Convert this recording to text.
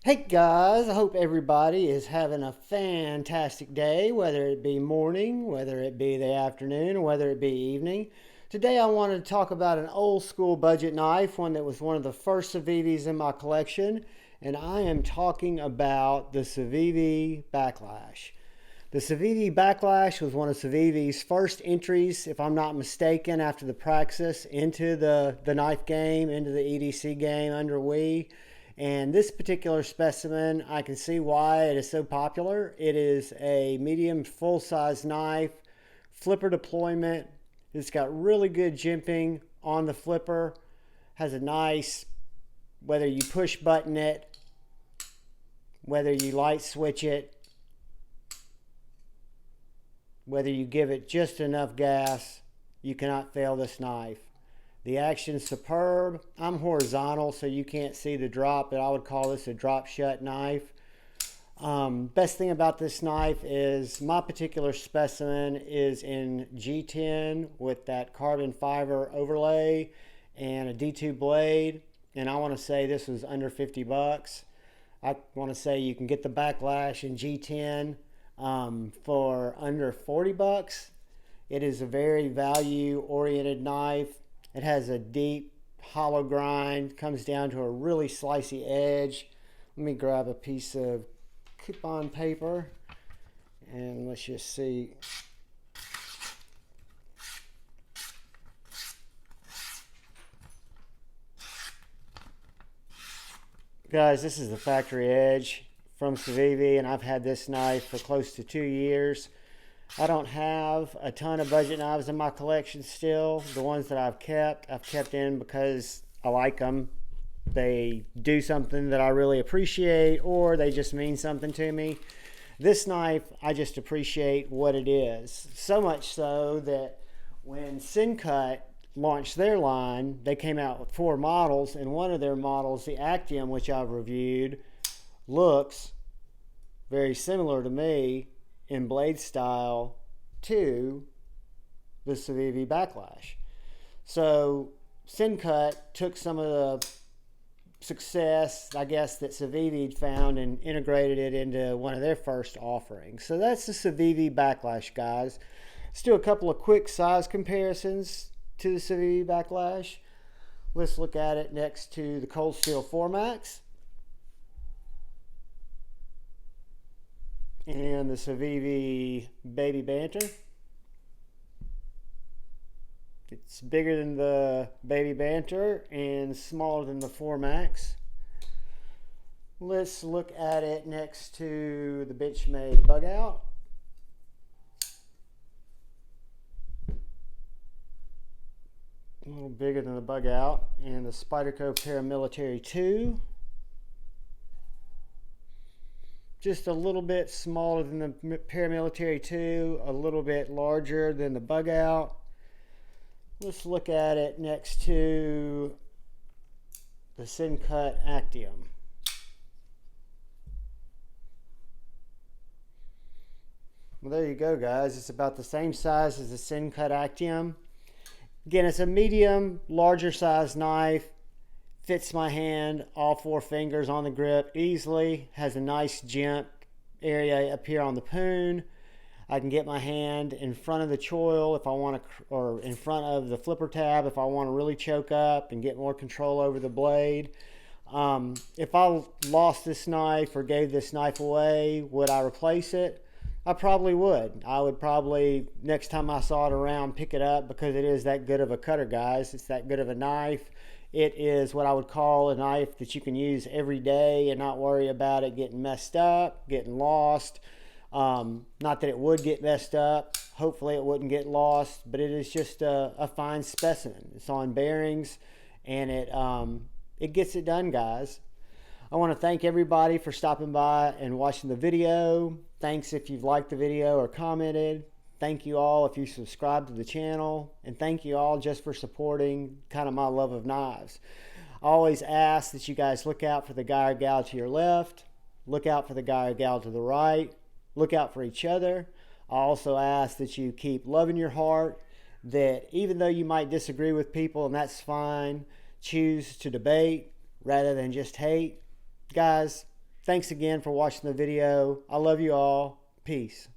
Hey guys, I hope everybody is having a fantastic day, whether it be morning, whether it be the afternoon, or whether it be evening. Today I wanted to talk about an old school budget knife, one that was one of the first Civivis in my collection, and I am talking about the Civivi Baklash. The Civivi Baklash was one of Civivi's first entries, if I'm not mistaken, after the Praxis into the knife game, into the EDC game under Wii. And this particular specimen, I can see why it is so popular. It is a medium full-size knife, flipper deployment. It's got really good jimping on the flipper. Has a nice, whether you push button it, whether you light switch it, whether you give it just enough gas, you cannot fail this knife. The action's superb. I'm horizontal, so you can't see the drop, but I would call this a drop shut knife. Best thing about this knife is my particular specimen is in G10 with that carbon fiber overlay and a D2 blade. And I want to say this was under 50 bucks. I want to say you can get the Baklash in G10 for under 40 bucks. It is a very value oriented knife. It has a deep hollow grind, comes down to a really slicey edge. Let me grab a piece of coupon paper and let's just see. Guys, this is the factory edge from Civivi, and I've had this knife for close to 2 years. I don't have a ton of budget knives in my collection still. The ones that I've kept in because I like them. They do something that I really appreciate, or they just mean something to me. This knife, I just appreciate what it is. So much so that when Cincut launched their line, they came out with 4 models, and one of their models, the Actium, which I've reviewed, looks very similar to me in blade style to the Civivi Baklash. So Cincut took some of the success, I guess, that Civivi found and integrated it into one of their first offerings. So that's the Civivi Baklash, guys. Let's do a couple of quick size comparisons to the Civivi Baklash. Let's look at it next to the Cold Steel 4MAX and the Civivi Baby Banter. It's bigger than the Baby Banter and smaller than the 4MAX. Let's look at it next to the Benchmade Bug Out. A little bigger than the Bug Out, and the Spyderco Paramilitary 2. Just a little bit smaller than the Paramilitary 2, a little bit larger than the Bug Out. Let's look at it next to the Cincut Actium. Well, there you go, guys. It's about the same size as the Cincut Actium. Again, it's a medium, larger size knife. Fits my hand, all 4 fingers on the grip easily. Has a nice jimp area up here on the poon. I can get my hand in front of the choil if I want to, or in front of the flipper tab if I want to really choke up and get more control over the blade. If I lost this knife or gave this knife away, would I replace it? I probably would. I would probably, next time I saw it around, pick it up because it is that good of a cutter, guys. It's that good of a knife. It is what I would call a knife that you can use every day and not worry about it getting messed up, getting lost. Not that it would get messed up. Hopefully it wouldn't get lost, but it is just a fine specimen. It's on bearings, and it gets it done, guys. I want to thank everybody for stopping by and watching the video. Thanks if you've liked the video or commented. Thank you all if you subscribe to the channel, and thank you all just for supporting kind of my love of knives. I always ask that you guys look out for the guy or gal to your left, look out for the guy or gal to the right, look out for each other. I also ask that you keep love in your heart, that even though you might disagree with people, and that's fine, choose to debate rather than just hate. Guys, Thanks again for watching the video. I love you all. Peace.